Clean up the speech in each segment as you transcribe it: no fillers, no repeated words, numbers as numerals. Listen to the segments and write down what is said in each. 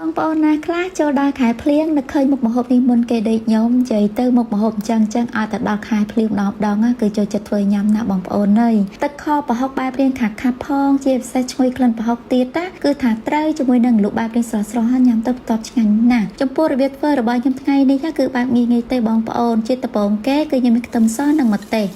បងប្អូនណាខ្លះចូលដល់ខែភ្លៀងនឹកឃើញមុខម្ហូបនេះមុនគេដេកញោមនិយាយទៅមុខម្ហូបចឹងឲ្យតែដល់ខែភ្លៀងម្ដងគឺចូលចិត្តធ្វើញ៉ាំណាបងប្អូនអើយទឹកខប្រហុកបែបរៀងខាប់ផងជាពិសេសឈ្ងុយក្លិនប្រហុកទៀតណាគឺថាត្រូវជាមួយនឹងលក់បែបរៀងស្រស់ៗញ៉ាំទៅបន្ទាប់ឆ្ងាញ់ណាស់ចំពោះរបៀបធ្វើរបស់ខ្ញុំថ្ងៃនេះគឺបែបងាយៗទេបងប្អូនជាដំបូងគេគឺខ្ញុំមានខ្ទឹមសនិងម្ទេស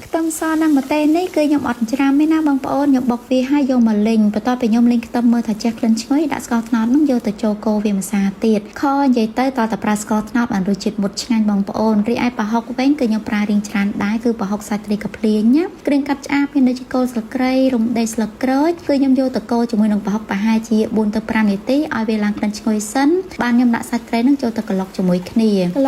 នេះគឺខ្ញុំអត់ច្រាមទេណាបងប្អូនខ្ញុំបុកវាឲ្យយកមកលីងបន្ទាប់ពីខ្ញុំលីងខ្ទឹមមើលថាចេះក្លិនឈ្ងុយដាក់ស្ករត្នោតនោះយកទៅចូលកូរវាម្សៅទៀតខនិយាយទៅតតែប្រើស្ករត្នោតបានរសជាតិមុតឆ្ងាញ់បងប្អូនរីឯប្រហុកវិញគឺខ្ញុំប្រើរៀងច្រើនដែរគឺប្រហុកសាច់ត្រីកាភ្លៀងណាគ្រឿងកាត់ឆ្អាបមានដូចជាគល់ស្លឹកគ្រៃរំដេងស្លឹកក្រូចគឺខ្ញុំយកទៅកូរជាមួយនឹងប្រហុកប្រហែលជា4ទៅ5នាទីឲ្យវាឡើងក្លិនឈ្ងុយសិនបានខ្ញុំដាក់សាច់ត្រីនឹងចូលទៅក្លុកជាមួយគ្នាក្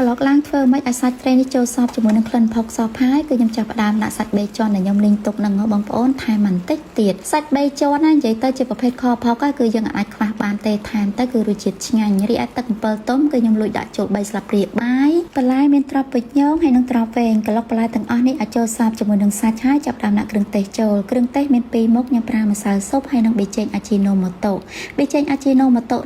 លុកឡើងធ្វើម៉េចឲ្យសាច់ត្រីនេះចូលសព្វជាមួយនឹងក្លិនផុកសផាយគឺខ្ញុំចាប់ផ្ដើមដាក់សាច់បេជន់ដែលខ្ញុំលីងទុកនឹងបងប្អូនថែមបន្តិចទៀតសាច់បេជន់ណានិយាយទៅជាប្រភេទខផុកគឺយើងអាចខ្វះបានទេថែមទៅគឺរសជាតិឆ្ងាញ់រីឯទឹកអំពិលទុំគឺខ្ញុំលួចដាក់ចូល3ស្លាបព្រាបាយបន្លែមានត្រប់ពេជ្ញងហើយនិងត្រប់វែងក្លុកបន្លែទាំងអស់នេះឲ្យចូលសព្វជាមួយនឹងសាច់ហើយចាប់ដើមដាក់គ្រឿងទេសចូលគ្រឿងទេសមាន2មុខខ្ញុំប្រើម្សៅស៊ុបហើយនិងប៊ីចេងអាជីណូម៉ូតូ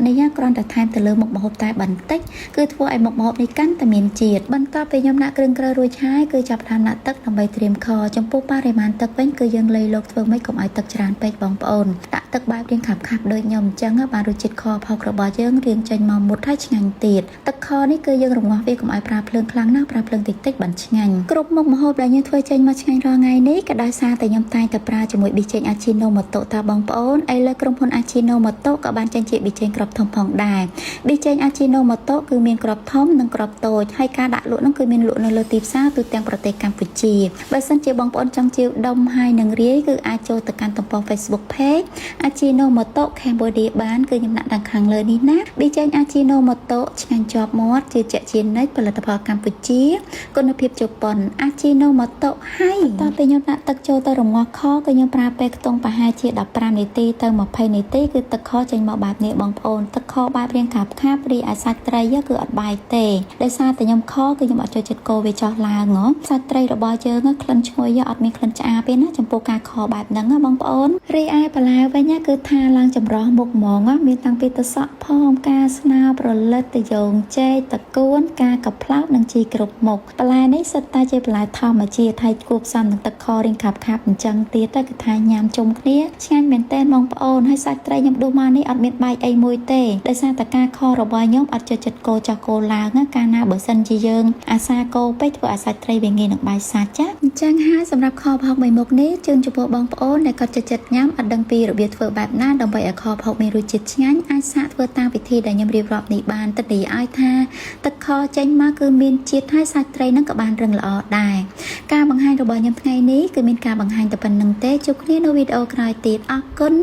នេះគ្រាន់តែថែមទៅលើមុខម្ហូបតែបន្តិចគឺធ្វើឲ្យមុខម្ហូបនេះកាន់តែមានជាតិបន្ទាប់ពីខ្ញុំដាក់គ្រឿងក្រូចរួចហើយគឺចាប់ដើមដាក់ទឹកដើម្បីត្រៀមខចំពោះបរិមាណទឹកវិញគឺយើងលៃលោកធ្វើម៉េចកុំឲ្យទឹកច្រើនពេកបងប្អូនដាក់ទឹកបែបរៀងខាប់ដូចខ្ញុំអញ្ចឹងបានរសជាតិខផុករបស់យើងរៀងចេញមកមុតហើយឆ្ងាញ់ទៀតទឹកខនេះគឺយើងរងាស់វាកុំឲ្យប្រើភ្លើងខ្លាំងណាស់ប្រើភ្លើងតិចបានឆ្ងាញ់គ្រប់មុខម្ហូបដែលយើងធ្វើចេញមកឆ្ងាញ់រាល់ថ្ងៃនេះក៏ដោយសារតែខ្ញុំតែងតែប្រើជាមួយប៊ីចេងអាជីណូម៉ូតូថាបងប្អូនឥឡូវក្រុមហ៊ុនអាជីណូម៉ូតូក៏បានចេញជាប៊ីចេងក្របធំផងដែរប៊ីចេងអាជីណូម៉ូតូគឺមានក្របធំនិងក្របតូចហើយការដាក់លក់នោះគឺមានលក់នៅលើទីផ្សារទូទាំងប្រទេសកម្ពុជាបើសិនជាបងប្អូនចង់ជាវដុំហើយនឹងរាយគឺអាចចូលទៅកាន់ទំព័រ Facebook Page អាជីណូម៉ូតូ Cambodia បានគឺខ្ញុំដាក់ខាងលើនេះណាប៊ីចេងអាជីណូម៉ូតូឆ្ងាញ់ជាប់មាត់ជឿជាក់ជានិច្ចផលិតផលកម្ពុជាគុណភាពជប៉ុនអាជីណូម៉ូតូហើយតោះពេលខ្ញុំដាក់ទឹកចូលទៅរងាស់ខក៏ខ្ញុំប្រើពេលខ្ទង់ប្រហែលជា15នាទីទៅ20នាទីគឺទឹកខចេញមកបែបនេះបងប្អូនទឹកខបែបរាងខាប់រីឯសាច់ត្រីគឺអត់បាយទេដោយសារតែខ្ញុំខគឺខ្ញុំអត់ចូលចិត្តកូរវាចោះឡើងសាច់ត្រីរបស់យើងក្លិនឈ្ងុយអត់មានក្លិនឆ្អាបទេណាចំពោះការខបែបហ្នឹងបងប្អូនរីឯបន្លែវិញគឺថាឡើងចម្រោះមុខហ្មងមានតាំងពីទឹកសក់ផងការស្នោប្រលិតតយោងចេកតកួនការកាផ្លោកនិងជីគ្រប់មុខបន្លែនេះសិតតែជាបន្លែធម្មជាតិហើយគួបផ្សំនឹងទឹកខរៀងខាប់អញ្ចឹងទៀតគឺថាញ៉ាំជុំគ្នាឆ្ងាញ់មែនទែនបងប្អូនហើយសាច់ត្រីខ្ញុំដួសមកនេះអត់មានបាយអីមួយទេដោយសារតែការខរបស់ខ្ញុំអត់ចូលចិត្តកូរចាស់កូរឡើងកាលណាបើសិនជាយើងអាសាកូរពេកធ្វើឲ្យសាច់ត្រីវាងាយនឹងបាយសាច់ចាអញ្ចឹងហើយសម្រាប់ខផុកមួយមុខនេះជូនចំពោះបងប្អូនដែលគាត់ចូលចិត្តញ៉ាំអត់ដឹងពីរបៀបធ្វើបែបណាដើម្បីឲ្យខផុកមានរសជាតិឆ្ងាញ់អាចសាកធ្វើតាមវិធីដែលខ្ញុំរៀបរាប់នេះបានទិដ្ឋាឲ្យថាទឹកខចេញមកគឺមានជាតិហើយសាច់ត្រីនឹងក៏បានរឹងល្អដែរការបង្ហាញរបស់ខ្ញុំថ្ងៃនេះគឺមានការបង្ហាញតែប៉ុណ្្នឹងទេជួបគ្នានៅវីដេអូក្រោយទៀតអរគុណ